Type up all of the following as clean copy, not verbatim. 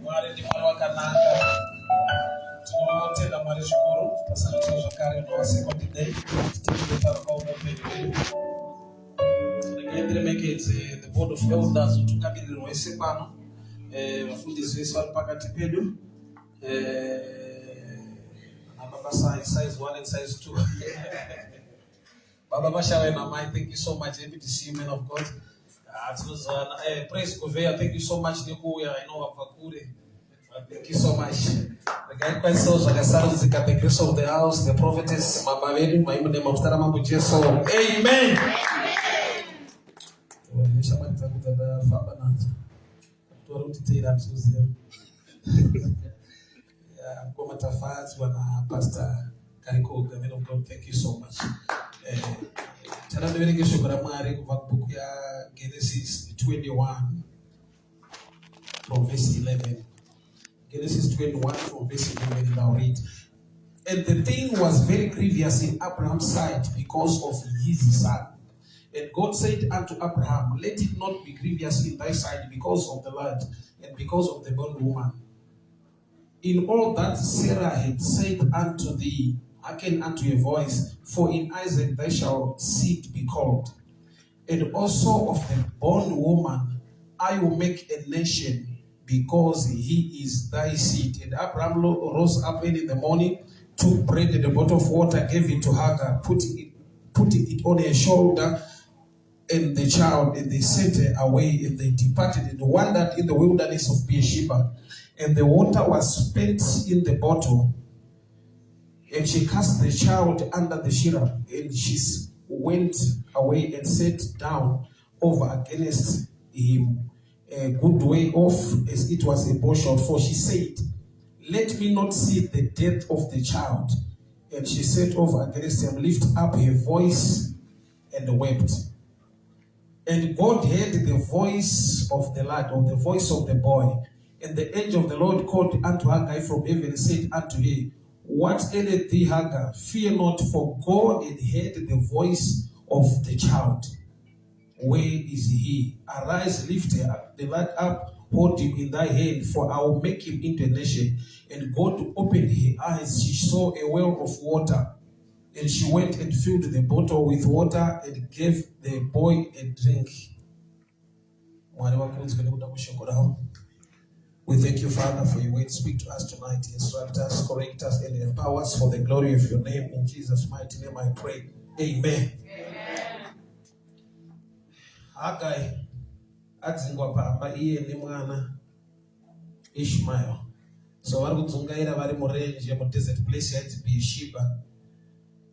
Mwari ndi Mwari wakanaka. Tinotenda Mwari zvikuru pasanzo zvakare nowasekond day tinofanira kuona upenyu. Ndiremekedze the board of elders utungamiriro wese pano. Vafundisi vese vari pakati pedu. Baba size 1 and size 2. Baba Bashawe and Amai, thank you so much. Happy to see you, men of God. Praise Govea, thank you so much. I know Apakure. Thank you so much. The guy quite so the grace of the house, the prophetess, Mabavedu, my name of Starama Jeso. Amen. Pastor Kariko, the men of God, thank you so much. Genesis 21 from verse 11. Genesis 21 from verse 11, now read. And the thing was very grievous in Abraham's sight because of his son. And God said unto Abraham, let it not be grievous in thy sight because of the lad and because of the bondwoman. In all that Sarah had said unto thee, hearken unto a voice, for in Isaac thy shalt seed be called. And also of the bondwoman I will make a nation, because he is thy seed. And Abraham rose up early in the morning, took bread and a bottle of water, gave it to Hagar, putting it on her shoulder, and the child, and they sent her away, and they departed and wandered in the wilderness of Beersheba. And the water was spent in the bottle, and she cast the child under the cherub, and she went away and sat down over against him a good way off, as it was a bushel. For she said, let me not see the death of the child. And she sat over against him, lifted up her voice, and wept. And God heard the voice of the lad, or the voice of the boy. And the angel of the Lord called unto Hagar from heaven and said unto her, what aileth thee, Hagar? Fear not, for God had heard the voice of the child. Where is he? Arise, lift the lad up, hold him in thy hand, for I will make him into a nation. And God opened her eyes. She saw a well of water. And she went and filled the bottle with water and gave the boy a drink. We thank you, Father, for your word. Speak to us tonight, instruct us, correct us, and empower us for the glory of your name. In Jesus' mighty name I pray. Amen. Hagai adzingwa pamba iye nemwana Ishmael. So vari kudzungaira vari murenje mudesert place yainzi Beersheba.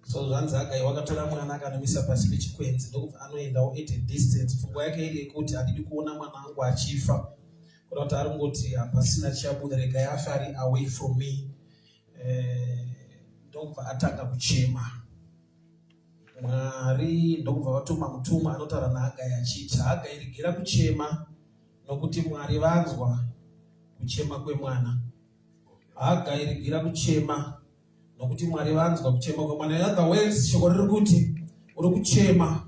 So zvanzi Hagai wakatora mwana akanomisa pasi pechikwenzi ndokubva anoendawo at a distance. Pfungwa yake iri yekuti handidi kuona mwana wangu achifa. Kuti aringoti hapasina chiabuda, regai afe ari away from me. Ndokubva atanga kuchema. Mwari ndokubva vatuma mutuma anotaura naHagai achiti, Hagai regira kuchema nokuti Mwari vanzwa kuchema kwemwana. Hagai regira kuchema nokuti Mwari vanzwa kuchema kwemwana. In other words, shoko riri kuti uri kuchema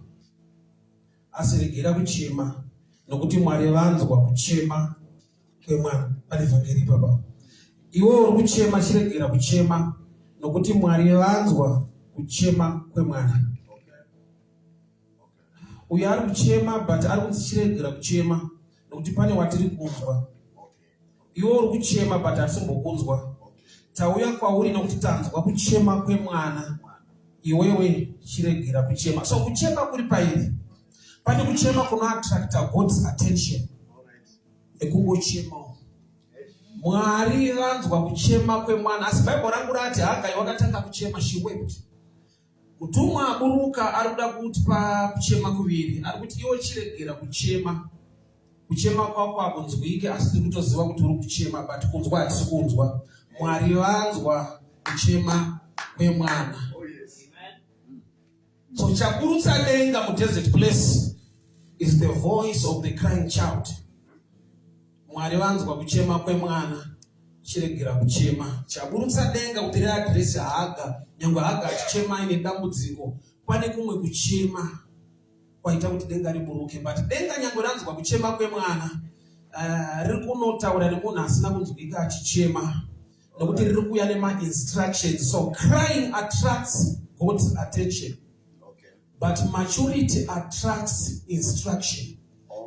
asi regira kuchema nokuti Mwari vanzwa kuchema kwemwana. Palivhangeri baba. Iwe uri kuchema chiregera kuchema nokuti Mwari vanzwa kuchema kwemwana. Uyo ari kuchema but ari kunzi chiregera kuchema nokuti pane watiri kunzwa. Iwe uri kuchema but hatimbokunzwa. Tauya kwauri nokuti tanzwa kuchema kwemwana. Iwewe chiregera kuchema. So kuchema kuri pairi. Pane kuchema kuno attracta God's attention. Ekungochema. Mwari vanzwa kuchema kwemwana. Asi Bible rangu rati Hagai wakatanga kuchema, she wept. Mutumwa aburuka ari kuda kutipa kuchema kuviri. Ari kuti iwe chiregera kuchema. Kuchema kwako hakunzwike, asi tiri kutoziva kuti uri kuchema, but kunzwa hatisi kunzwa. Mwari vanzwa kuchema kwemwana. So chakurutsa denga mu desert place is the voice of the crying child. Mwari vanzwa kuchema kwemwana, chiregera kuchema. Chakurutsa denga kuti readresi Haga, nyangwe Haga achichema ine dambudziko, pane kumwe kuchema kwaita kuti denga riburuke. But denga nyangwe ranzwa kuchema kwemwana, riri kunotaura nemunhu asina kunzwika achichema nokuti riri kuuya nema-instructions. So crying attracts God's attention, but maturity attracts instruction,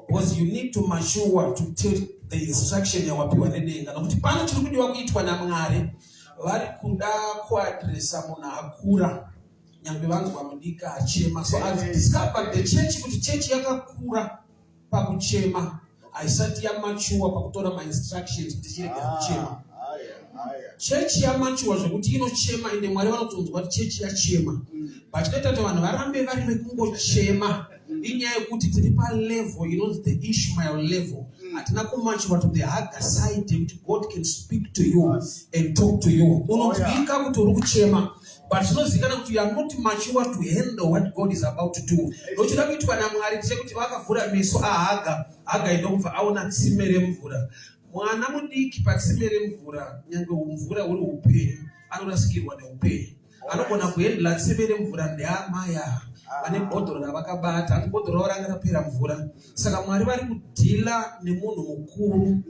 because you need to mature to take the instruction yawapiwa nedenga. Nokuti pano chiri kudiwa kuitwa naMwari, vari kuda kuadresa munhu akura nyangwe vanzwa mudika achema. So I've discovered the church, kuti church yakakura pakuchema haisati yamachuwa pakutora ma-instructions kuti chirege kuchema. Church yamachuwa zvekuti inochema, ende Mwari vanotonzwa kuti church yachema. But chinoita kuti vanhu varambe vari vekungochema inyaya yekuti tiri palevel, the Ishmael level. Hatina kumachuwa to the Hagar side yekuti God can speak to you and talk to you. Unonzwika kuti uri kuchema, but zvinozikana kuti you are not mature to handle what God is about to do. Nochida kuitwa naMwari chekuti vakavhura meso aHagar, Hagar indobva aona tsime remvura. Mwana mudiki patsime remvura, nyangwe mvura uri upenyu, anorasikirwa neupenyu. Anogona kuhandla tsime remvura ndeamaya vane bhodhoro ravakabata, asi bhodhoro ravo ranga rapera mvura. Saka Mwari vari kudhila nemunhu mukuru,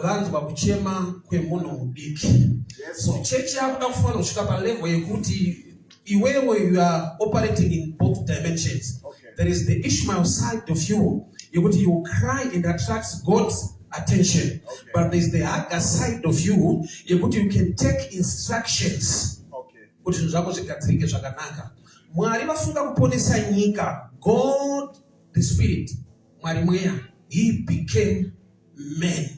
vanzwa kuchema kwemunhu mudiki. So church yakuda kufanira kusvika palevel yekuti iwewe you are operating in both dimensions. There is the Ishmael side of you, yekuti you cry and attracts God's attention. But there is the Hagar side of you, yekuti you can take instructions kuti zvinhu zvako zvigadzirike zvakanaka. Mwari vafunga kuponesa nyika. God the Spirit, Mwari mweya, he became man.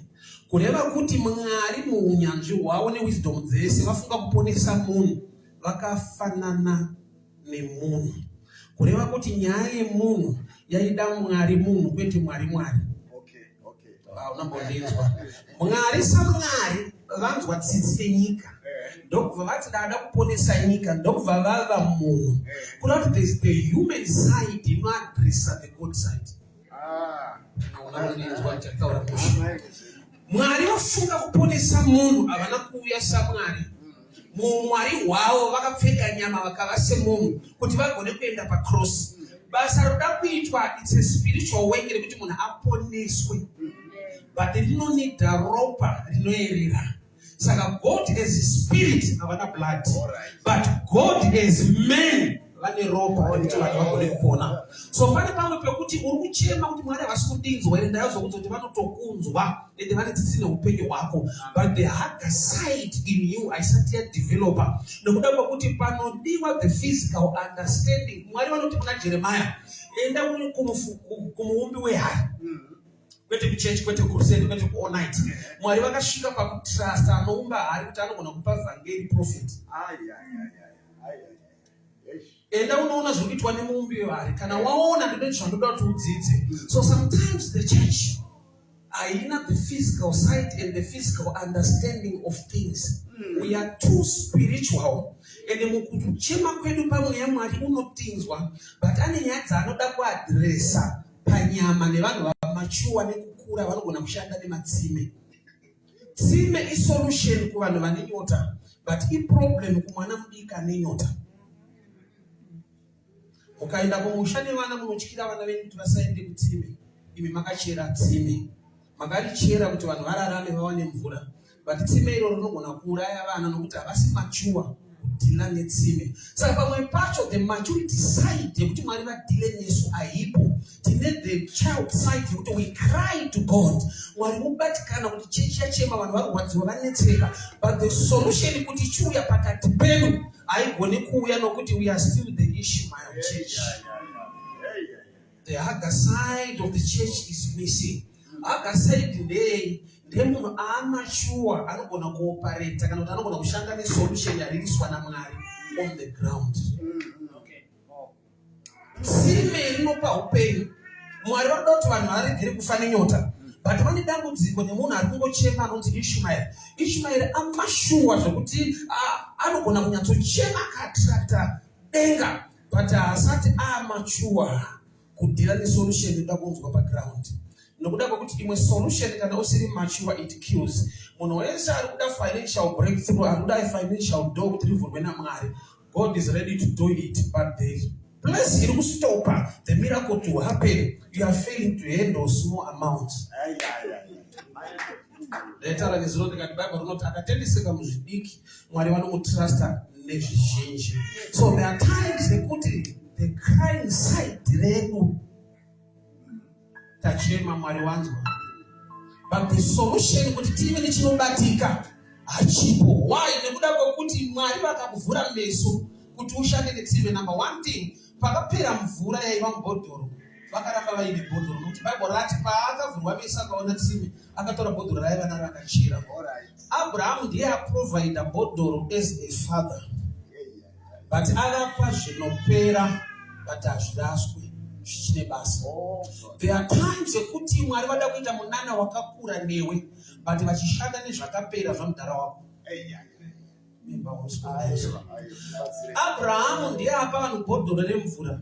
Kureva kuti Mwari muunyanzvi hwavo newisdom dzese vafunga kuponesa munhu, vakafanana nemunhu. Kureva kuti nyaya yemunhu yaida Mwari munhu kwete Mwari Mwari. Unambondinzwa. Mwari saMwari vanzwa tsitsi yenyika. Ndokubva vati dada kuponesa nyika, ndokubva vava munhu. Kuna there is the human side inoadresa the God side. Unambondinzwa chataura musha. Mwari vafunga kuponesa munhu, havana kuuya saMwari. Mwari hwavo vakapfeka nyama vakava semunhu kuti vagone kuenda pacross. Basa roda kuitwa, it's a spiritual way rekuti munhu aponeswe. But rinonida ropa rinoerera. Saka God as spirit havana blood, but God as man vane ropa rekuti vanhu vagone kupona. So pane pamwe pekuti uri kuchema kuti Mwari havasi kudinzwa, ende ndayozwa kuti vanotokunzwa ende vane tsitsi neupenyu hwako. But the Hagar side in you haisati yadevelopa, nekuda kwekuti panodiwa the physical understanding. Mwari vanoti kuna Jeremiah, enda kumuumbi wehari, kwete kuchechi, kwete kuruseni, kwete kuonite. Mwari vakasvika pakutrust anoumba hari kuti anogona kupa vhangeri prophet. Enda unoona zvinoitwa nemuumbi wehari. Kana waona ndoda zvandoda kuti udzidze. So sometimes the church haina the physical side and the physical understanding of things. We are too spiritual. Ende mukuchema kwedu pamweya Mwari unotinzwa, but ane nyaya dzaanoda kuadresa panyama nevanhu vamachuwa nekukura vanogona kushanda nematsime. Tsime isolution kuvanhu vane nyota, but iproblem kumwana mudiki ane nyota. Mukaenda kumusha nevana munotyira vana venyu kuti vasaende kutsime. Imi makachera tsime. Makarichera kuti vanhu vararame vawane mvura. But tsime iro rinogona kuuraya vana nokuti havasi machuwa kudhila netsime. Saka pamwe pacho the maturity side yekuti Mwari vadhile nesu haipo. Tine the child side yekuti we cry to God. Mwari mubatikana kuti chechi yachema vanhu varwadziwa vanetseka. But the solution kuti chiuya pakati pedu haigone kuuya nokuti we are still the Ishmael church. The Hagar side of the church is missing. Hagar side ndemunhu aamachuwa anogona kuoperate kana kuti anogona kushanda nesolution yaririswa naMwari on the ground. Tsime rinopa upenyu. Mwari vanoda kuti vanhu varegere kufa nenyota. But vane dambudziko nemunhu ari kungochema anonzi Ishmael. Ishmael amashuwa zvekuti anogona kunyatsochema akaattracta denga, but haasati aamachuwa kudhila nesolution inoda kunzwa paground. Nokuda kwekuti imwe solution kana usiri mature it kills. Munhu wese ari kuda financial breakthrough, ari kuda financial door kuti rivhurwe naMwari. God is ready to do it, but the blessing will stop the miracle to happen. You are failing to handle small amounts. Later is not the Bible not atendiseka muzvidiki Mwari vanomutrasta nezvizhinji. So there are times the crying side redu tachema Mwari wanzwa. But the solution kuti tive nechinobatika hachipo. Why? Nekuda kwekuti Mwari vakakuvhura meso kuti ushande netsime. Number one thing, pakapera mvura yaiva mubhodhoro vakaramba vaine bhodhoro nokuti Bible rati paakavhurwa meso akaona tsime akatora bhodhoro raiva naro akachira. Abraham ndiye aprovide bhodhoro as a father, but akapa zvinopera but hazviraswe zvichine basa. There are times ekuti Mwari vada kuita munana wakakura newe but vachishanda nezvakapera zvamudhara wako. Abraham ndiye apa vanhu bhodhoro remvura.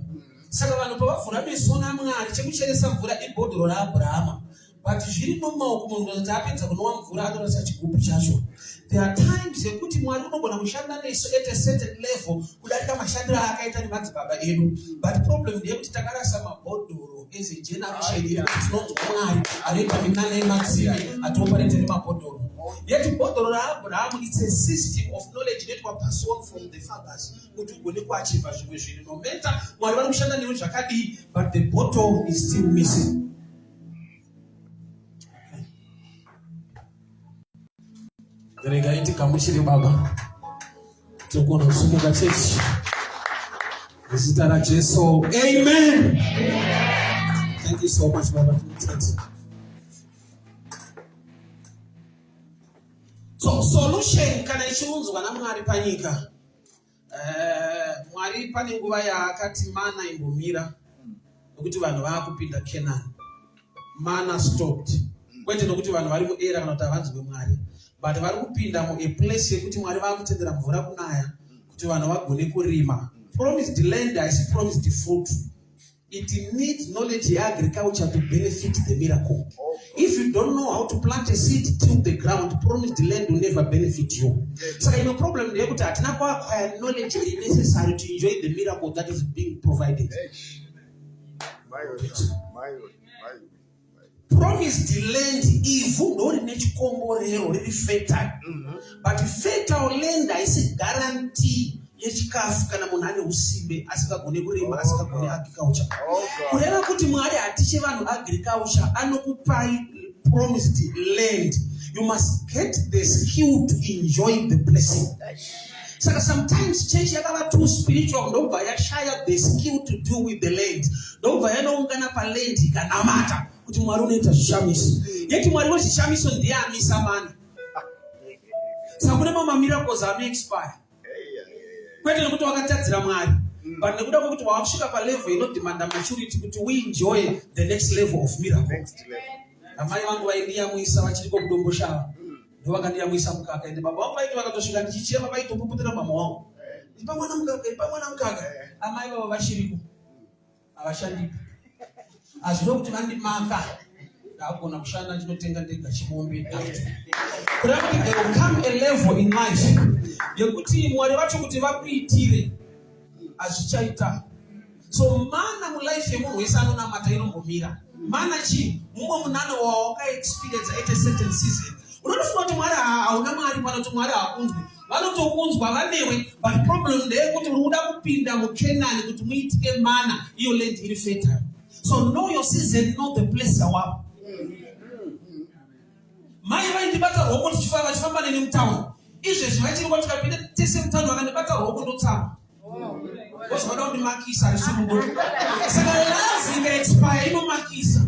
Saka vanhu pavavhura meso naMwari chekucheresa mvura ibhodhoro raAbrahama. But zviri mumaoko munhu kuti apedza kunwa mvura anorasa chigubhu chacho. There are times ekuti Mwari unogona kushanda nesu at a certain level kudarika mashandiro akaita nemadzibaba edu. But problem ndeyekuti takarasa mabhodhoro as a generation yedu tinonzwa Mwari anoita minana yematsime atioparete nemabhodhoro. Yet bhodhoro raAbraham, it's a system of knowledge that was passed on from the fathers. Kuti ugone kuachiva zvimwe zvinhu. No matter Mwari vari kushanda newe zvakadii, but the bottle is still missing. Regaiti kamuchiri baba. Tokona kusumuka chechi. Zita la Jesu. Amen. Thank you so much, Baba. So solution kana ichiunzwa naMwari panyika. Mwari pane nguva yaakati mana imbomira nokuti vanhu vaakupinda Canaan. Mana stopped. Kwete nokuti vanhu vari muera kana kuti havanzwe Mwari. But vari kupinda mu a place yekuti Mwari vaakutendera mvura kunaya kuti vanhu vagone kurima. Promised land is promised fruit. It needs knowledge in agriculture to benefit the miracle. If you don't know how to plant a seed till the ground, promised land will never benefit you. So I have a problem there, but I knowledge is necessary to enjoy the miracle that is being provided. Promised land even though really fertile. But fertile land is a guarantee. Yechikafu kana munhu ane usimbe asikagone kurima asikagone agriculture. Kureva kuti Mwari atiche vanhu agriculture anokupai promised land. You must get the skill to enjoy the blessing. Saka sometimes church yakava too spiritual ndobva yashaya the skill to do with the land. Ndobva yanoungana paland ikanamata kuti Mwari unoita zvishamiso. Yeti Mwari wezvishamiso ndiye amisa mana. Saka kune mamwe miracles ame expire. Kwete nekuti wakatadzira Mwari, but nekuda kwekuti wakusvika palevel inodemanda maturity kuti we enjoy the next level of miracle. Amai vangu vaindiyamwisa vachiri kokudombo shava. Ndovakandiyamwisa mukaka ende baba vangu vaiti vakatosvika ndichichema vaitopuputira mama wangu. Ipa mwana mukaka. Amai vava vachiriko. Havashandipo. Hazvino kuti vandimaka. Ndakona kushanda ndinotenga ndega chimombe. Kuda kuti there will come a level in life yekuti Mwari vacho kuti vakuitire azvichaita. So mana mulife yemunhu wese anonamata inombomira. Mana chi mumwe munano wawakaexperience at a certain season. Unotofunga kuti Mwari hauna mari pana kuti Mwari hakunzwi. Vanotokunzwa vanewe, but problem ndeyekuti uri kuda kupinda muKenani kuti muitike mana iyo land iri fertile. So know your season, know the place yawapo. Mai vaindibata roko tichifamba neni mutauni. Izvezvi vachiri kuti tikapinda tese mutauni vakandibata roko ndotsama. Vozvada kundimakisa risimudo. Saka lazi ikaexpire inomakisa.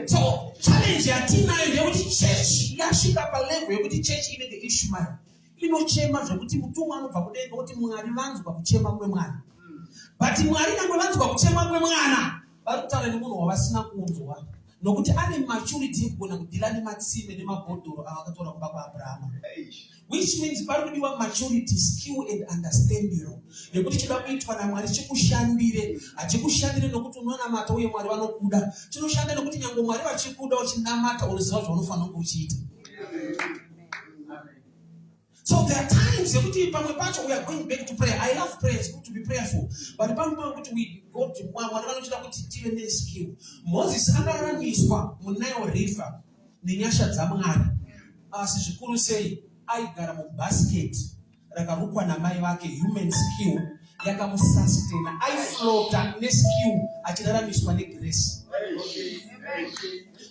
So challenge yatinayo ndeyekuti church yasvika palevel yekuti church inenge Ishmael. Inochema zvekuti mutumwa anobva kudenga kuti Mwari vanzwa kuchema kwemwana. But Mwari nangwe vanzwa kuchema kwemwana vari kutaura nemunhu wavasina kunzwa. Nokuti ane maturity yekugona kudhila nematsime nemabhodhoro avakatora kumba kwaAbrahama. Which means pari kudiwa maturity, skill and understanding. Nekuti chida kuitwa naMwari chikushandire. Hachikushandire nokuti unonamata uye Mwari vanokuda. Chinoshanda nokuti nyange Mwari vachikuda uchinamata unoziva zvaunofanira kunge uchiita. So there are times we are going back to prayer. I love prayer. It's good to be prayerful. But we go to one skill. Moses anaraniswa munayo river ninyasha dzamwari. Asizvikuru sei aigara mubasket rakarukwa namai vake human skill yakamusustain. Aiflota neskill achiraramiswa negrace.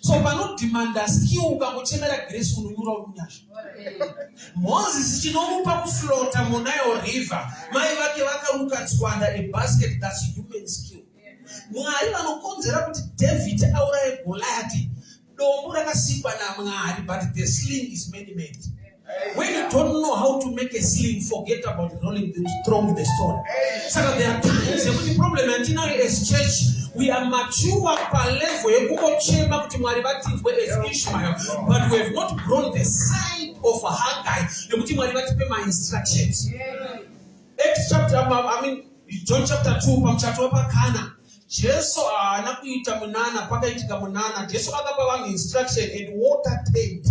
So pano demand skill ukangochemera grace unonyura unyasha. Moses chinomupa kuflota munayo river. Mai vake vakaruka tswanda a basket, that's human skill. Mwari vanokonzera kuti David auraye Goliath. Dombo rakasikwa naMwari, but the sling is man-made. When you don't know how to make a sling, forget about rolling the stone with the stone. So there are times the problem as church, we are mature per level as Ishmael, but we have not grown the side of Haggai. My instructions. Acts chapter, John chapter 2, chapter Kana. Jesu anakuita munana paka itika munana. Jesu akapa wangu instruction and water turned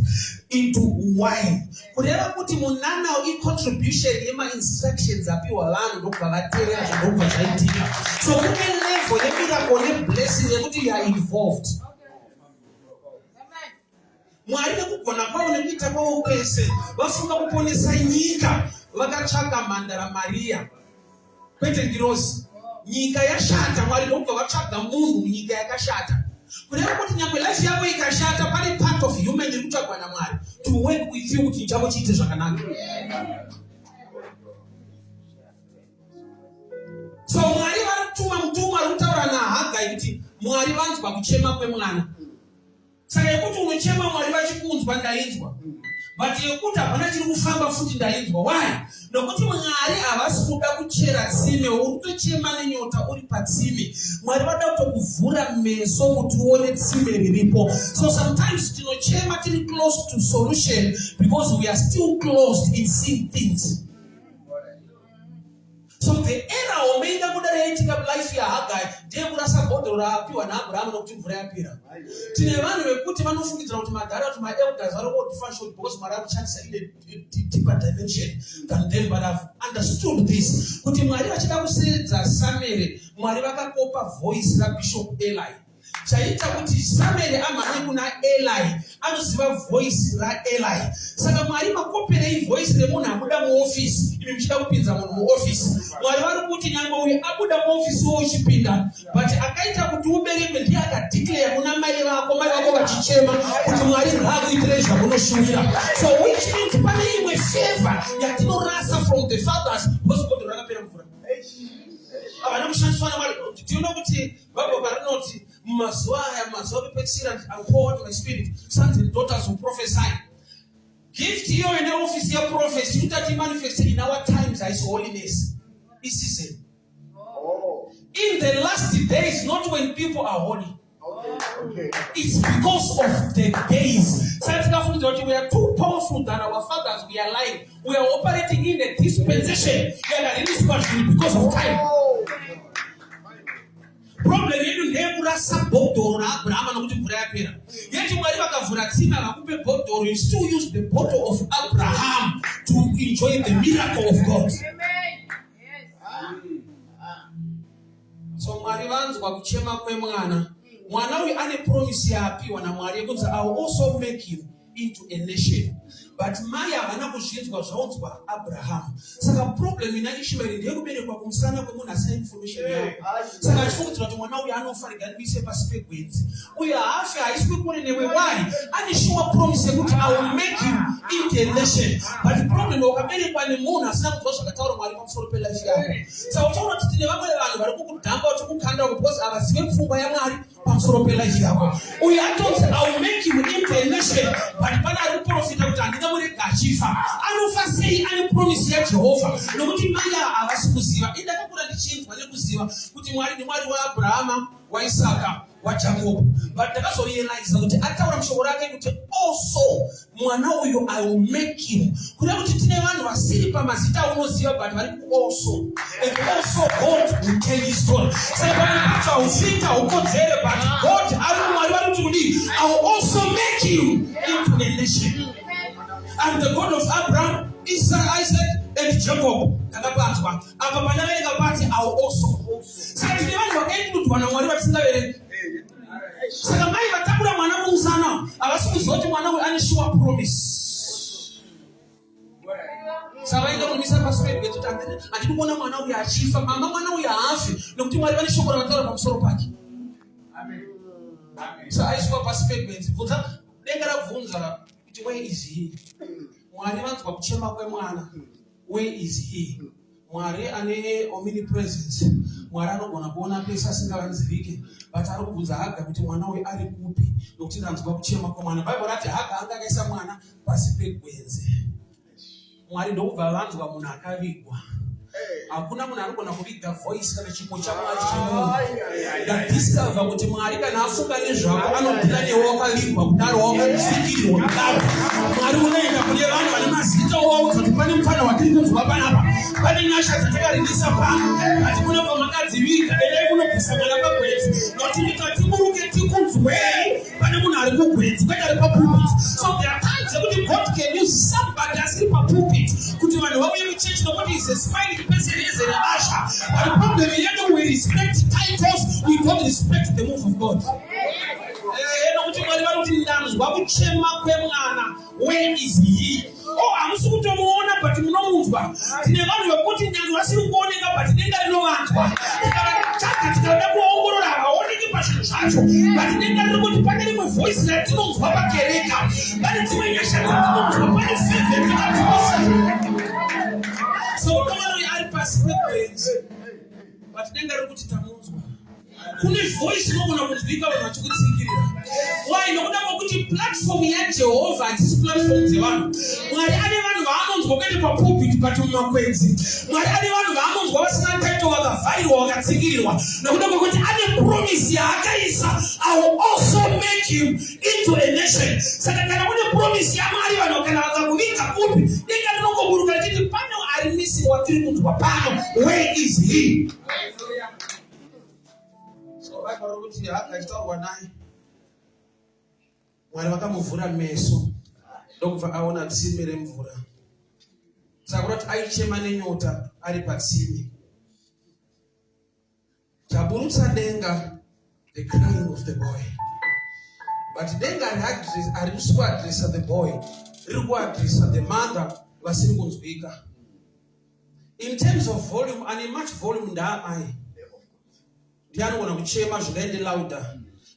into wine. Kureva kuti munana i contribution yema instructions apiwa lanu ndokuva vateera ndokuva zvaitika. So kune level yemiracle neblessing yekuti you are involved. Mwari nekugona kwavo nekuita kwavo kwese vafunga kuponesa nyika vakatsvaka mhandara Maria kwete ngirozi. Nyika yashata, Mwari ndokubva vatsvaga munhu nyika yakashata. Kureva kuti nyangwe life yako ikashata, pane part of human irikutsvagwa naMwari to work with you kuti chavo chiite zvakanaka. So Mwari varituma mutumwa arikutaura naHagai kuti Mwari vanzwa kuchema kwemwana. Saka yekuti unochema Mwari vachikunzwa ndainzwa. But yekuti hapana chiri kufamba futi ndainzwa. Why? Nokuti Mwari havasi kuda kuchera tsime, urikutochema nenyota uri patsime. Mwari vada kutokuvhura meso kuti uone tsime riripo. So sometimes tinochema tiri close to solution because we are still closed in seeing things. So the era omeida kudare yaitika life ya Hagai ndiye kurasa bhodhoro raapiwa naAbhurahama nokuti mvura yapera. Tine vanhu vekuti vanofungidzira kuti madhara kuti maelders vari old-fashioned because Mwari akushandisa deeper dimension than them, but I've understood this. Kuti Mwari vachida kuseredza Samuel, Mwari vakakopa voice raBishop Eli. Chaita kuti Samuel amhanye kuna Eli, anoziva voice raEli. Saka Mwari makoperei voice remunhu abuda muoffice, imi muchida kupinza munhu muoffice. Mwari vari kuti nyangwe uyu abuda muoffice wo uchipinda, but akaita kuti uberekwe ndiye akadeclare kuna mai vako vachichema kuti Mwari ngaakuitire zvamunoshuvira. So which means pane imwe favor yatinorasa from the fathers because God rakapera mvura. Avana kushandiswa naMwari. Tiona kuti Bible parinoti mazuva pepetsira I'll pour out my spirit, sons and daughters will prophesy. Gift here in the office of prophecy that manifested in our times as holiness. This is it. In the last days, not when people are holy. Okay. It's because of the days. We are too powerful than our fathers. We are lying. We are operating in a dispensation. Because of time. Problem yedu ndekurasa bhodhoro naAbhurahama nokuti mvura yapera. Yeti Mwari vakavhura tsime vakupe bhodhoro, you still use the bottle of Abraham to enjoy the miracle of God. Amen. Yes. So Mwari vanzwa kuchema kwemwana. Mwana uyu ane promise yaapiwa naMwari yekuti I will also make him into a nation. But Maya havana kuzvinzwa zvaunzwa Abraham. Saka problem ina Ishmael ndeyekuberekwa kumusana kwemunhu asina information yawo. Saka achifungidzira kuti mwana uyu anofanirwa kuise pasi pegwenzi. Uyu haafi haiswi kure newe. Why? Ane sure promise yekuti I will make him into a nation. But the problem wakaberekwa nemunhu asina kunzwa zvakataura Mwari pamusoro pelife yako. Saka uchaona kuti tine vamwe vanhu vari kukudhamba vachikukanda because havazive pfungwa yaMwari pamusoro pelife yako. Uyu atonzi I will make him into a nation. But pana ari kuprofita kuti handingamurega achifa. Anofa sei ane promise yaJehovha. Nokuti Maya havasi kuziva. Indakakura ndichinzwa nekuziva kuti Mwari ndiMwari waAbhurahama, waIsaka, waJakobo. But ndakazorealize kuti ataura mushoko rake kuti also mwana uyu I will make him. Kureva kuti tine vanhu vasiri pamazita aunoziva but vari also. And also God will tell his story. Saka vanhu haufita ukodzere but God ari Mwari vari kuti I will also make him into a nation. I'm the God of Abraham, Isaac and Jacob. I will also. Promise. Sabaida kumisa passport yetu Tanzania. Atikuona mwanao ya chifa, mama mwanao ya afya. Na mtu mwalimu shokora nataka na msoro paki. Amen. Amen. So I swear passport means vunza ndengara vunza where is he? Mwalimu anza kuchema kwa mwana. Where is he? Mwari ane omnipresence. Mwarano bona pesa singalanzivike. Bataro kuvunza haga kuti mwana we ari kupi. Nokuti anza kuchema kwa mwana. Bible rati haga anga kaisa mwana passport kwenze. Mwari ndokubva vantu vamunhu akavigwa. Hakuna munhu anogona kuviga voice kana chipo chamwari ndadiscover kuti Mwari kana afunga nezvako anobvira newe wakavigwa kudaro wakazikirwa kudaro. Mwari unoenda kune vanhu vane mazita owaudza kuti pane mufana watiri kunzwa panapa, pane nyasha dzatakaringisa pano, ati kunobva makadziviga endai kunobvisa mwana pagwedzi nokuti ndikatimuruke tikunzwei pane munhu ari kugwedzi kwete ari papulpit. So there are times that God can use somebody asiri papulpit kuti vanhu vauye muchechi nokuti is a smiling person is an usher. But the problem is we respect titles, we don't respect the move of God. Where is he? Oh, I'm so to mourn, but no move. Never put in the was you warning about it. Never know what. But then I want to put in my voice that knows Papa Kereka. But it's when you shut up. So, come on, I pass ways. But then I put it on. Kune voice no na kuzika wanachukusikira. Why no na kuti platform ya Jehovah is platform zevanhu. Mwari ane vanhu vaanonzwa kwete papulpit patuma kwenzi. Mwari ane vanhu vaanonzwa vasina title vakavharirwa vakatsikirirwa. Nokuda kwekuti ane promise yaakaisa, I will also make him into a nation. Saka kana kune promise ya Mwari vanhu kana vakakuvika kupi, denga rinongoburuka chiti pano ari missing watiri kunzwa pano. Where is he? Kuti akachitaurwa naye Mwari vakamuvhura meso ndokubva aona tsime remvura. Saka kuti aichema nenyota ari patsime. Chaburutsa denga, the crying of the boy. But denga harisi kuadresa the boy, riri kuadresa the mother vasiri kunzwika. In terms of volume, ane much volume ndaamai. Ndianogona kuchema zvikaende louder.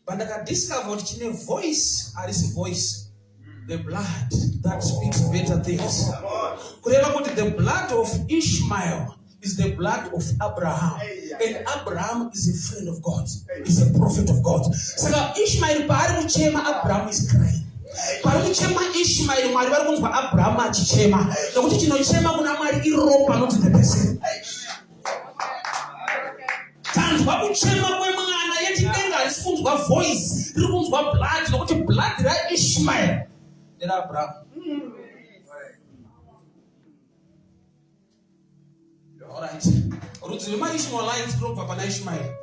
But ndakadiscover kuti chine voice, arisi voice, the blood that speaks better things. Kureva kuti the blood of Ishmael is the blood of Abraham. And Abraham is a friend of God, is a prophet of God. Saka Ishmael paari kuchema, Abraham is crying. Paari kuchema Ishmael, Mwari vari kunzwa Abraham achichema. Nokuti chinochema kuna Mwari iropa, not the person. Tanzwa kuchema kwemwana yeti denga risikunzwa voice, ririkunzwa blood, nokuti blood raIshmael neraAbraham. Alright. Rudzi remaIshmaelites runobva pana Ishmael.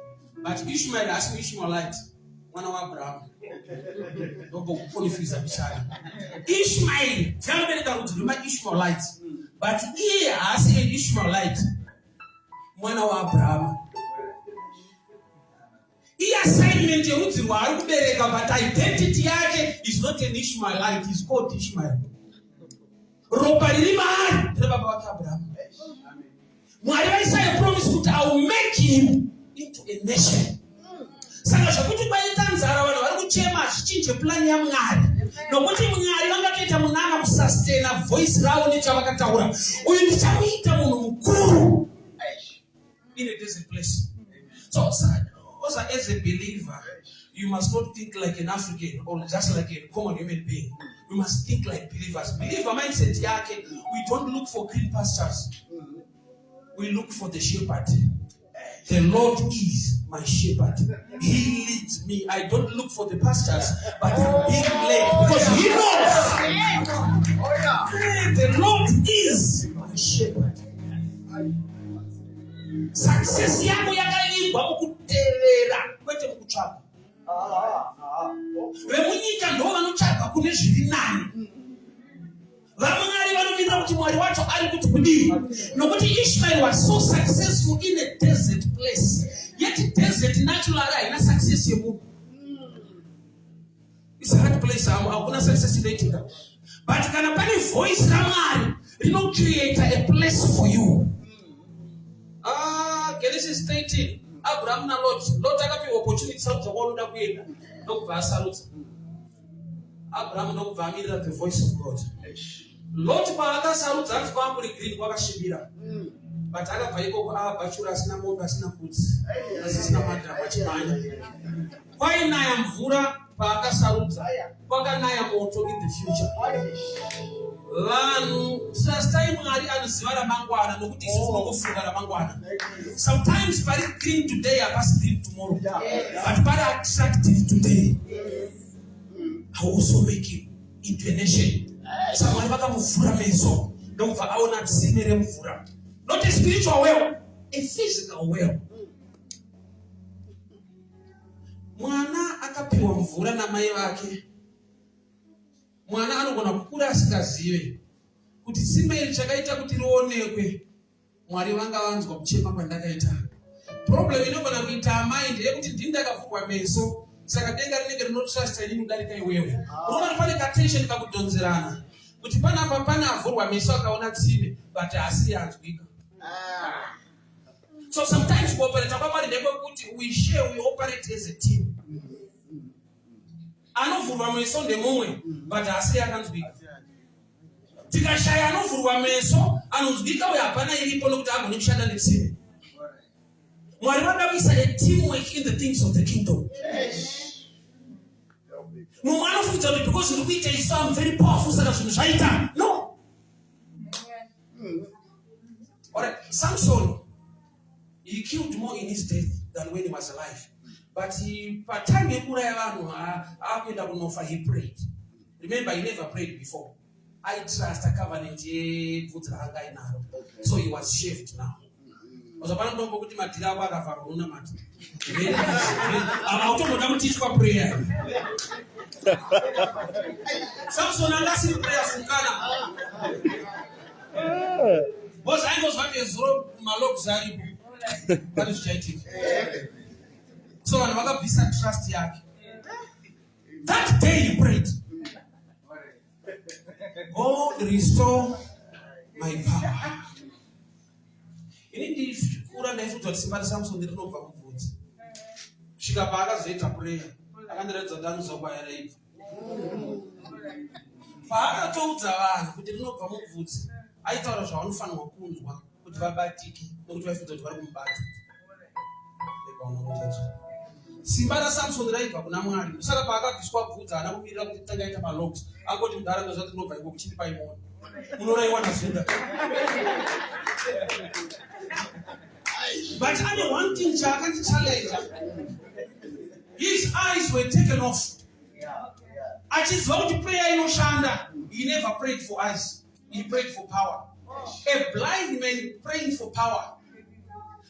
But Ishmael hasi Ishmaelite, mwana waAbraham. Ndombo kukonifisa bishara. Ishmael dzanobereka rudzi remaIshmaelite. But iye hasi Ishmaelite, mwana waAbraham. Assignment yerudzi rwaari kubereka, but identity yake is not an Ishmaelite, is called Ishmael. Ropa riri maari rebaba vake Abraham. Mwari vaisaya promise kuti I will make him into a nation. Saka zvakuti kwaita nzara vanhu vari kuchema zvichinje plani yaMwari. Nokuti Mwari vangatoita munana kusustaina voice ravo nechavakataura. Uyu ndichamuita munhu mukuru in a desert place. So also as a believer, you must not think like an African or just like a common human being. We must think like believers. Believer mindset yake, we don't look for green pastures. We look for the shepherd. The Lord is my shepherd. He leads me. I don't look for the pastures, but I'm being led because He knows. The Lord is my shepherd. Success yako yakaibwa mukuteerera kwete mukutsvaka. Vemunyika ndo vanotsvaka kune zviri nani. VaMwari akaningira kuti mwari wacho ari kuti kudii. Nokuti Ishmael was so successful in a desert place. Yet desert naturally haina success yemunhu. It's a hard place, hakuna success inoitika. But kana pane voice raMwari create a place for you. Genesis 13. Abraham na Lot akapiwa opportunity dzakawanda kuenda ndokubva asarudza. Abraham ndokubva amirira the voice of God. Lot paakasarudza ari kwamburi green kwakashibira. But akabva ikoko bachura asina mombe asina mbudzi asina madhara pachimanya. Kwainaya mvura paakasarudza kwakanaya moto in the future. Vanhu sasai Mwari anoziva ramangwana nokuti isu tinongofunga ramangwana. Sometimes pari green today hapasi green tomorrow. But pari attractive today. I also make it into a nation. Samwari vakamuvhura meso ndokubva aona tsime remvura. Not a spiritual well, a physical well. Mwana akapiwa mvura namai vake. Mwana anogona kukura asikazive kuti tsime iri chakaita kuti rionekwe Mwari vanga vanzwa kuchema kwandakaita. Problem inogona kuita amai ndeyekuti ndini ndakavhurwa meso saka denga rinenge rinotrasta inini kudarika iwewe. Unoona pane katension kakudhonzerana kuti panapa pana avhurwa meso akaona tsime but asi yanzwika. So sometimes kuoperate kwaMwari ndekwokuti we share, we operate as a team. Anovhurwa meso ndemumwe but asi yakanzwika. Tikashaya anovhurwa meso anonzwika uye hapana iripo nokuti agone kushanda netsime. Mwari vada kuisa a teamwork in the things of the kingdom. Mumwe anofunga kuti because uri kuita isu I'm very powerful saka zvinhu zvaita. No. Alright, Samson, he killed more in his death than when he was alive. But by the time he prayed. Remember, he never prayed before. I trust a covenant. So he was shaved now. Samson angasiri prayer funkana. Boss I was having zero malok zari. That is chaitic. So another piece of trust yake. That day he prayed. God restore my power. Inindi kura naifuta tisimba Samson ndinobva mubvudzi. Svika paakazoita prayer. Akandiratidza kuti anozobayira ipo. Paakatoudza vanhu kuti rinobva mubvudzi. Aitaura zvavanofanirwa kunzwa kuti vabatike nokuti vaifunga kuti vari kumubata. Simba raSamson raibva kuna Mwari. Saka paakabviswa bvudzi haana kumirira kuti tangaita malocks. Angoti mudhara ndozvati tinobva iko kuchiti paimona. Munoraiwa naZunda. But only one thing chaakati challenge. His eyes were taken off. Achiziva kuti prayer inoshanda. He never prayed for eyes. He prayed for power. A blind man praying for power.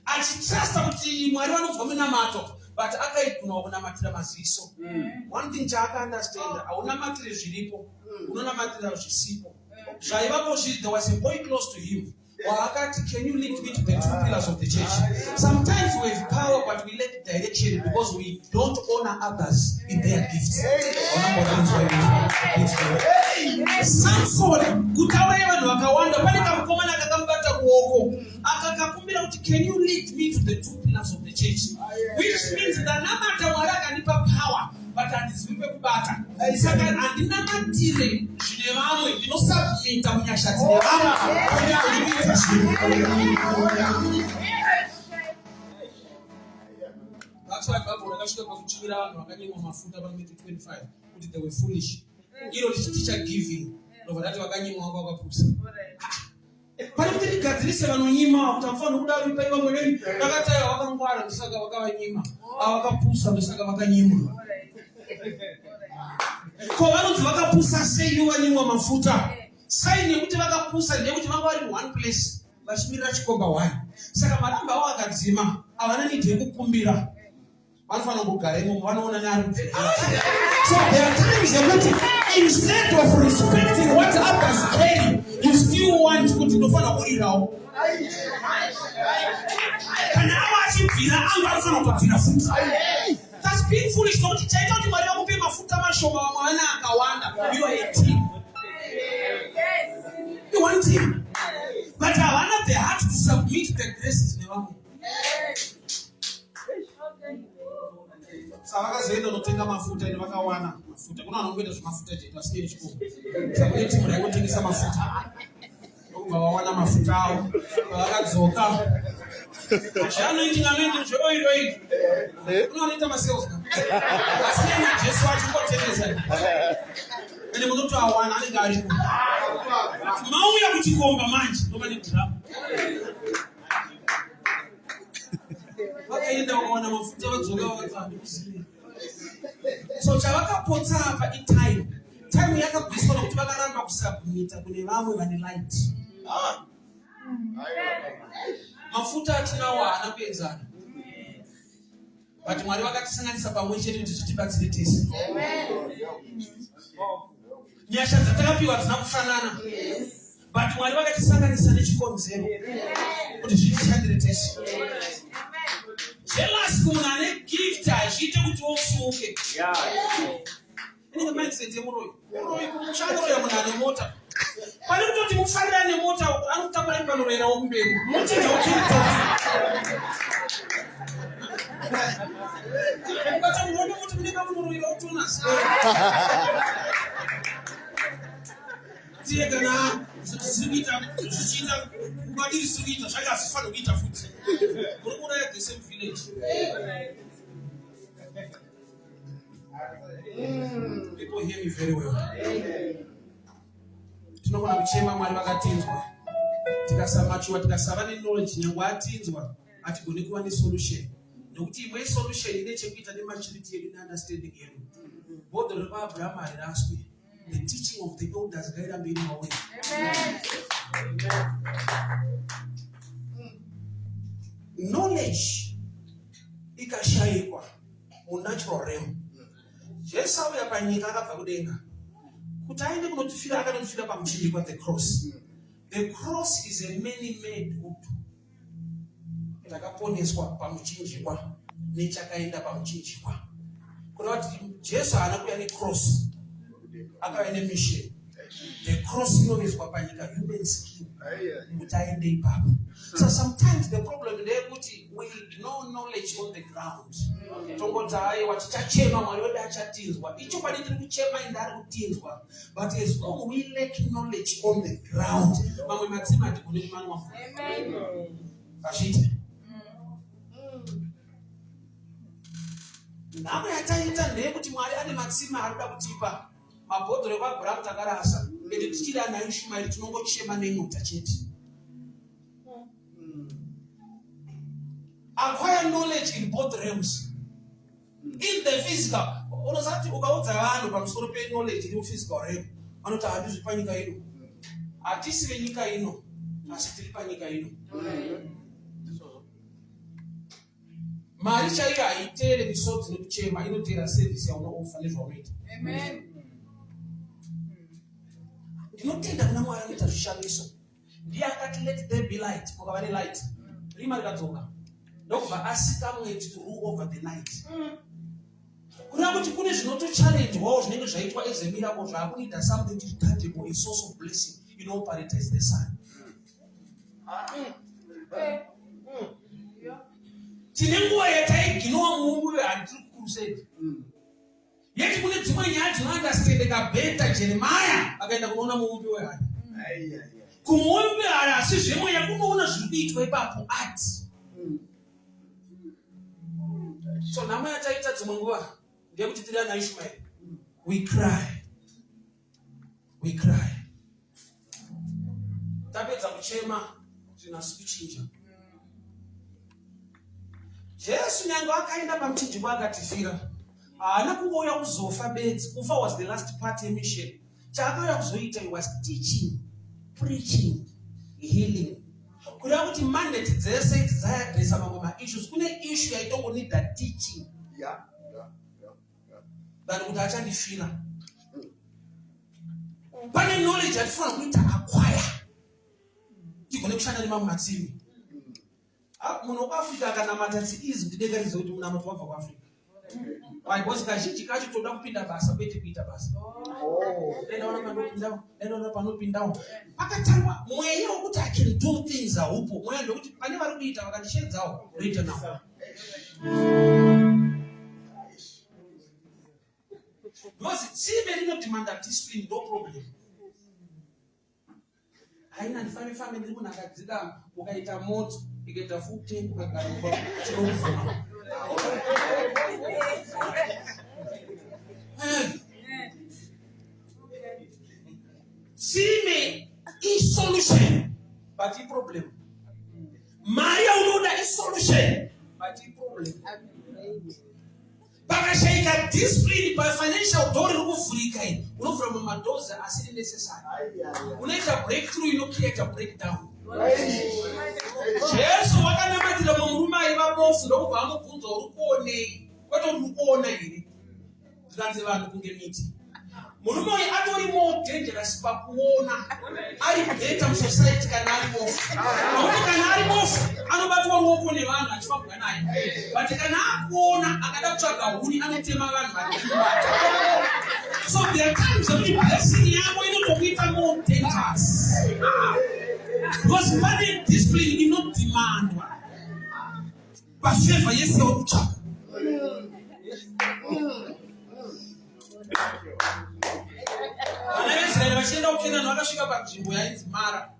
Achitrasta kuti Mwari vanobva munamato. But akaituma kunamatira maziso. One thing chaaka understand, aunamatire zviripo, unonamatira zvisipo. Zvaivapo there was a boy close to him. Can you lead me to the two pillars of the church? Sometimes we have power, but we lack direction because we don't honor others in their gifts. Samson, kutaura vanhu vakawanda, pane kamukomana kakambata kuoko. Akakakumbira kuti can you lead me to the two pillars of the church? Which means that namata Mwari akanipa power, but handizivi pekubata. Saka handinamatire zvine vamwe, ndinosubmita munyasha dzine vamwe. That's why Bible rakasvika pakuchivira vanhu vakanyimwa mafuta paMatthew 25 kuti they were foolish. Iro ticha giving. Ndovadati vakanyimwa vakapusa. Pane kuti tigadzirise vanonyima kuti amfanira kudaro ipaiva mweneni takataya vakangwara ndosaka vakavanyima. Avakapusa ndosaka vakanyimwa. Ko vanonzi vakapusa sei vanyimwa mafuta? Saini yekuti vakapusa ndeyekuti vanga vari one place vachimirira chikomba 1. Saka maramba avo akadzima havana nidhi yekukumbira. Vanofanira kugara imomo vanoona neari kubvira. So there are times yekuti instead of respecting what others carry, you still still want kuti ndofana kurirawo. Kana awachibvira anga anofana kutobvira futi. That's being foolish. Nokuti chaita kuti Mwari akupe mafuta mashoma vamwe vana akawanda. You are a team. You want team. But havana the heart to submit the graces nevamwe. Savakazoenda kunotenga mafuta ine vakawana mafuta. Kuna vanongoita zvemafuta chete vasiyeni chikuru. Saka iti munhu aikotengesa mafuta. Ndokubva vawana mafuta avo. Vakadzoka. Achanoitinga noita zveoiro izvi. Unoita masales. Asiyena Jesu achingotendesa. Ende munotoawana anenge aripo. Mauya kuchikomba manje ndomani kudhapa. Vakaenda kuona mafuta vadzoka vakadzamba kusina. So chavakapotsa apa itime. Time yakabviswa nokuti vakaramba kusubmita kune vamwe vane light. Mafuta atinawo haana kuenzana. But Mwari vakatisanganisa pamwe chete kuti titibatsire tese. Nyasha dzatakapiwa hadzina kufanana. But Mwari vakatisanganisa nechikonzero kuti zvitishandire tese. Jealous kumunhu ane gift hazviite kuti usunge. Inenge mindset yemuroyi. Muroyi kumushangiro munhu ane mota. Pane kutoti mufarira nemota anotakura panoenda wokumberi. Muchinja uchiritosa. Bata muone kuti munenge munorwira utonasi. Tiye kana zvichiita kukadiri sikuita zvakazifana kuita futi. Muri kuona the same village. People hear me very well. Tinogona kuchema Mwari vakatinzwa. Tikasamachiwa tikasava neknowledge nyangwe atinzwa hatigoni kuva nesolution. Nokuti imwe solution ine chekuita nematurity yedu neunderstanding yedu. Bhodho repaAbhurahama hariraswi. The teaching of the elders ngairambe iri mawe. Knowledge ikashayikwa munatural realm. Jesu auya panyika akabva kudenga. Kuti aende kunotifira akanofira pamuchinjikwa the cross. The cross is a many-made hope. Takaponeswa pamuchinjikwa nechakaenda pamuchinjikwa. Kuna kuti Jesu haana kuya necross. Akauya nemission. The cross inovezwa panyika human skill. Kuti aende ipapo. So sometimes the problem ndeyekuti we no knowledge on the ground. Tongoti aiwa tichachema Mwari wedu achatinzwa. Icho pane tiri kuchema ende ari kutinzwa. But as long we lack knowledge on the ground, mamwe matsima hatigoni kumanwa. Amen. Vazviite. Nhamo yataita ndeyekuti Mwari ane matsima arikuda kutipa. Mabhodhoro ekwaAbhurahama takarasa. Ende tichiri ana Ishumaeri tinongochema nenyota chete. Acquire knowledge in both realms. In the physical, unosati ukaudza vanhu pamusoro pe-knowledge iri physical realm, vanoti hatizvi panyika ino. Hatisi venyika ino, asi tiri panyika ino. Mari chaiyo haiteere misodzi nekuchema, inoteera service yaunofa nezvaunoita. Ndinotenda kuna Mwari anoita zvishamiso. Ndiye akati let there be light, mukava nelight. Rima rikadzoka. Ndokubva asika mwedzi to rule over the night. Kuna kuti kune zvinotochallenge-wawo zvinenge zvaitwa as a miracle zvaakuita something to tangible, a source of blessing, inoperate as the sun. Tine nguva yataiginowa muumbi wehanditiri kukrusade. Yeti kune dzimwe nyaya dzinounderstandika better. Jeremiah akaenda kunoona muumbi wehari. Kumuumbi wehari asi zvemweya kunoona zviri kuitwa ipapo art. So nhamo yataita dzimwe nguva ndeyekuti tiri ana Ishumaeri. We cry. We cry. Tapedza kuchema kuti nhasi kuchinja. Jesu nyange akaenda pamuchinjikwa akatifira. Haana kungouya kuzofa bedzi. Kufa was the last part yemission. Chaakauya kuzoita, he was teaching, preaching, healing. Kuda kuti mandate dzese dzayadresa mamwe ma-issues. Kune issue yaitongonida teaching. Than kuti achandifira. Pane knowledge yatifana kuita acquire. tigone kushanda nemamwe mativi. Munhu wekuAfrica akanamata tsiizi kuti dekarize kuti munamato wabva kuAfrica. Because kazhinji kacho toda kupinda basa kwete kuita basa. Nenda panopindawo. Pakatangwa mweya wekuti I can do things haupo. Mweya ndokuti pane vari kuita vakandishedzawo roita nawo. Because tsime rinodimanda discipline, no problem. Haina ndifane family ndiri munhu akadzika ukaita moto ikaita futi ukagara chinokufuma. Tsime is solution but a problem. Maria unoda is solution but a problem. Pakashaika discipline by financial door rikuvhurika ine unovhura mamadoza asiri necessary. Unoita breakthrough, you create a breakdown. Jesu wakanamatira murume aiva bofu ndokubva amubvunza uri kuonei kwete uri kuona here zvikanzi vanhu kunge miti. Murume uyu atori more dangerous pakuona ari beta musociety kana ari bofu. Nokuti kana ari bofu anobatwa ruoko nevanhu achifambwa naye, but kana akuona akada kutsvaga huni anotema vanhu varimubata. So there are times that blessing yako inotokuita more dangerous. Because money discipline is not demand. But favor yes or chap. Anaisraeli vachenda ukena vakasvika panzvimbo yainzi Mara.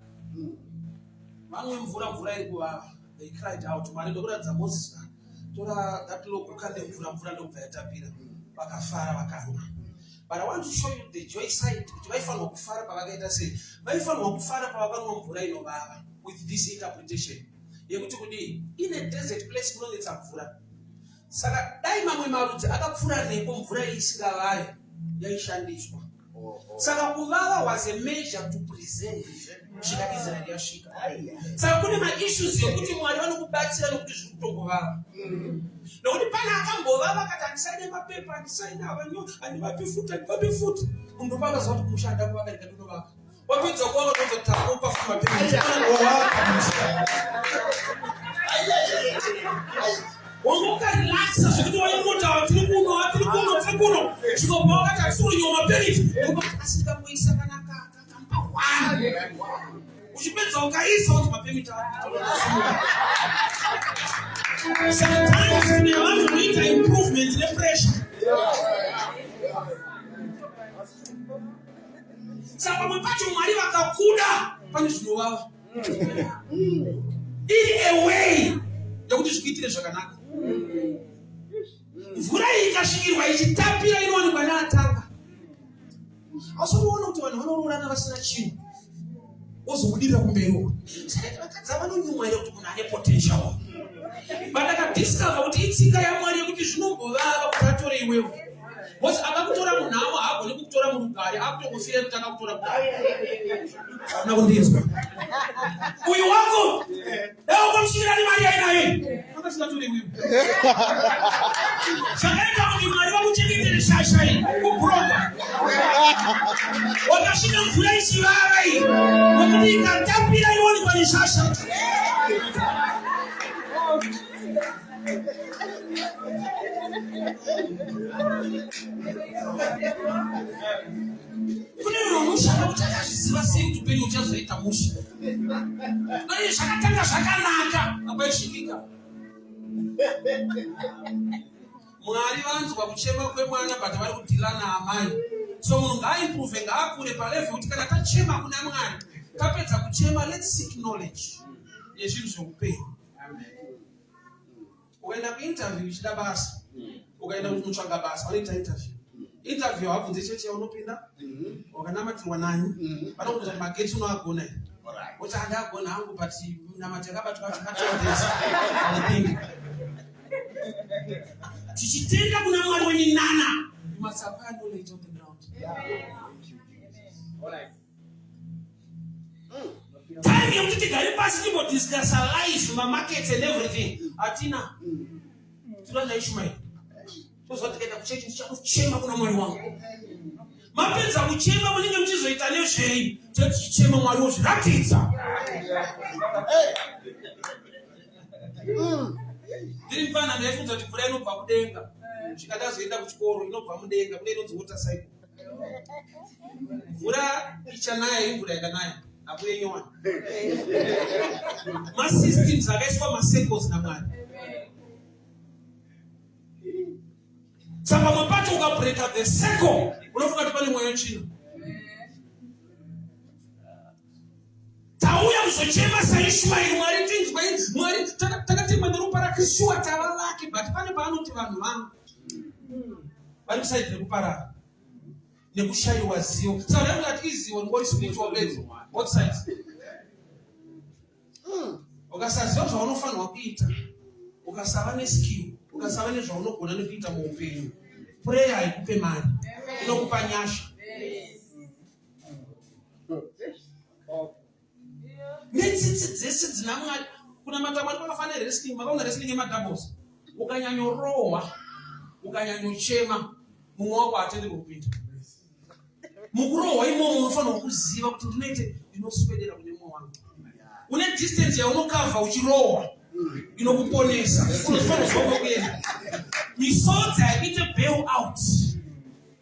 Vamwe mvura iri kuvava. They cried out. Mwari ndokuratidza Moses tora datilo kukande mvura ndobva yatapira. Vakafara vakanwa. But I want to show you the joy side. Vaifanwa kufara pavakaita sei. Vaifanwa kufara pavakanwa mvura inovava with this interpretation. Yekuti kudi in a desert place kunonetsa mvura. Saka dai mamwe marudzi akapfura nepo mvura isingavavi yaishandiswa. Saka kuvava was a measure to preserve kusvika Israel yasvika. Saka kune ma-issues yokuti Mwari vanokubatsira nokuti zviri kutongovava. Nokuti pana akambovava akati andisaine mapepa, andisaine avanyo, handivapi futi. Munhu pakaziva kuti kumushanda kuvakarika ndinovaka. Wapedza kuva unozotakupa fuma pepa. Wangokarelaxa zvekuti wainotaura tiri kuno zvikobva wakati atisononyoma maperiti asikamboisa kana kamba 1 uchipedza ukaisa kuti mapemiti sometimes kune vanhu vanoita improvement nepressure. Saka pamwe pacho Mwari vakakuda pane zvinovava iri away yokuti zvikuitire zvakanaka. Mvura iyi ikasvikirwa ichitapira inowanikwa neatanga. Asomuona kuti vanhu vanoroorana vasina chinhu ozobudira kumberi uko. Saka vakadzi vanonyumwa ere kuti munhu ane potential. Vandakadiscover kuti itsika yaMwari yekuti zvinombovava kuti atore iwewe. Because akakutora munhu avo haagoni kukutora murugare akutongofira kuti akakutora kudai. Havana kundinzwa. Uyu wako dai ukamsvikira nemari yainayo akasingatori iwewe. Zvakaita kuti Mwari vakuchengetere shasha iyi kubhuroga. Wakasvika mvura ichivava iyi nokuti ikatapira inowanikwa neshasha. Kune munhu unoshanda kuti akazviziva sei kuti upenyu huchazoita musha. Uye zvakatanga zvakanaka apaisvikika. Mwari vanzwa kuchema kwemwana but vari kudhila naamai. So munhu ngaimprove ngaakure palevel kuti kana tachema kuna Mwari tapedza kuchema let's seek knowledge yezvinhu zveupenyu. Ukaenda kuinterview uchida basa, ukaenda kutsvaga basa, vanoita interview wabvunze chechi yaunopinda, wakanamatirwa nani, vanokuudza kuti magetsi unoagona here. Kuti handagona hangu but munamati yakabatwa chakatondesa. Tichitenda kuna Mwari wenyinana, you must apply knowledge on the ground. Time yekuti tigare pasi timbodiscuss life, markets and everything. Atina. Tinoda Ishmael. Tozwa tikaenda kuchechi ndichakuchema kuna Mwari wangu. Mapenza kuchema munenge muchizoita nezvei tichema Mwari ozviratidza. Ndiri mfana ndaifunza kuti mvura inobva kudenga. Zvikadazoenda kuchikoro inobva mudenga kune inonzi water cycle. Mvura ichanaya imvura yakanaya apo yenyowani. Masystems akaiswa macycles naMwari. Saka mapato ukabreaka the cycle unofunga kuti pane mweya chino. Tauya kuzochema saIshmaeri Mwari tinzwa Mwari takatemba neropa raKristu tava vake but pane paanoti vanhu vangu vari kusaidi rekuparara nekushayiwa zivo. Saka ndakuti ati izivo ngori spiritual lens both sides. Ukasaziva zvaunofanirwa kuita, ukasava neskill, ukasava nezvaunogona nekuita muupenyu, prayer haikupe mari, inokupa nyasha. Netsitsi dzese dzina Mwari, kuna matamari pakafanira wrestling, makaona wrestling yemadoubles. Ukanyanyorohwa, ukanyanyochema, mumwe wako hatendi kupinda. Mukurohwa imomo unofanirwa kuziva kuti ndinoswedera kune mumwe wangu. Une distance yaunokavha uchirohwa inokuponesa. Unofanirwa kuziva kuenda. Misodzi haikuite bail out.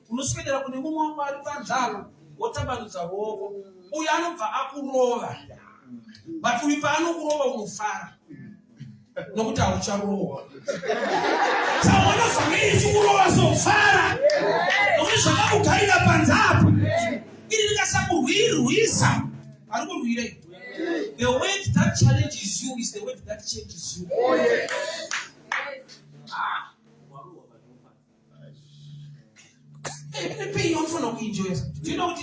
Unoswedera kune mumwe wako ari panzvaro, wotambanudza ruoko. Uyu anobva akurova. But uyu paanokurova unofara. Nokuti haucharohwa. Saka unofanga ichikurova sofara. Nokuti zvakakugarira panzapo. Iri rikasakurwirwisa. Ari kurwirei? The weight that challenges you is the weight that changes you. Oh, yes. Pain unofana kuenjoy. Do you know what?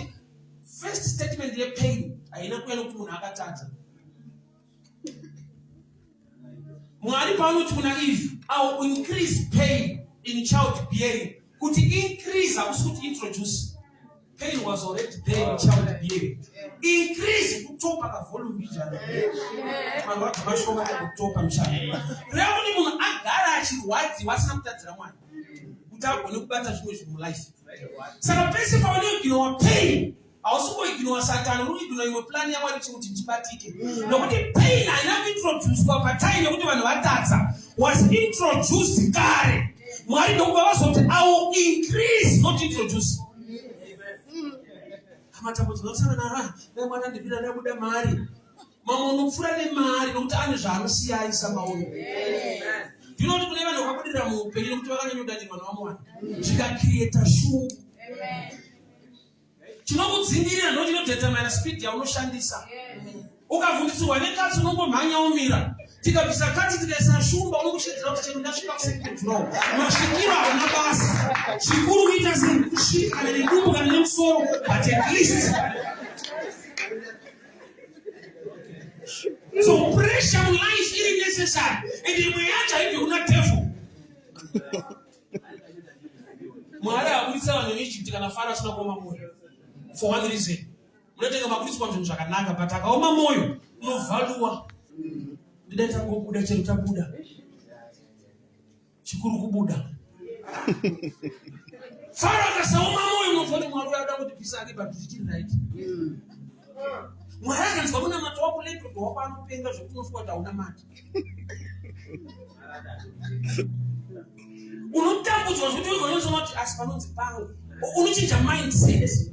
First statement the pain haina kuenda kuti munhu akatadza. Mwari paanoti kuna Eve, I will increase pain in childbearing. Kuti increase hakusi kuti introduce. Pain was already there in childbearing. Increase kutopa ka volume ijana. Vanhu vakamashoma kutopa mshana. Reva kuti munhu agara achirwadziwa asina kutadzira Mwari. Kuti agone kubata zvimwe zvinhu mulife. Saka pese paunoginowa pain, hausingoiginowa Satani, unoiginowa imwe plan yaMwari kuti ndibatike. Nokuti pain haina kuintroducwa patime yekuti vanhu vatadza. Was introduced kare. Mwari ndokuva vazoti I will increase, not introduce. Matambudziko anosangana nemwana ndipira ndabuda mari. Mama unopfura nemari nokuti ane zvaanosiyayisa maono. Ndinoti kune vanhu vakabudira muupenyu nokuti vakanyanyodadira vanhu vaMwari. Zvikakriyeta shungu. Chinokudzingirira ndochinodetermina speed yaunoshandisa. Ukavhundisirwa nekatsi unongomhanya umira. Tikabvisa katsi tikaisa shumba unokushedzera kuti chero ndasvika kusecond floor. Masvikiro havana basa. Chikuru kuita sei kusvika kana nedumbu kana nemusoro, but at least. So pressure in life is necessary. And if we are if you not devil. Mwari akudisa vanhu veEgypt kana Farao asina kuoma moyo. For one reason. Munotenga makuriswa zvinhu zvakanaka, but akaoma moyo unovhaluwa. Ndidaita kubuda chero tabuda. Chikuru kubuda. Farao akasaoma moyo unovhoti Mwari unoda kuti pisa ake but zvichiri right. Mwari akanzwa muna mati wako lepro wako anopenga zvokuti unofunga kuti hauna mati. Unotambudzwa zvokuti ugonozoma kuti asi panonzi pangu. Unochinja mindset.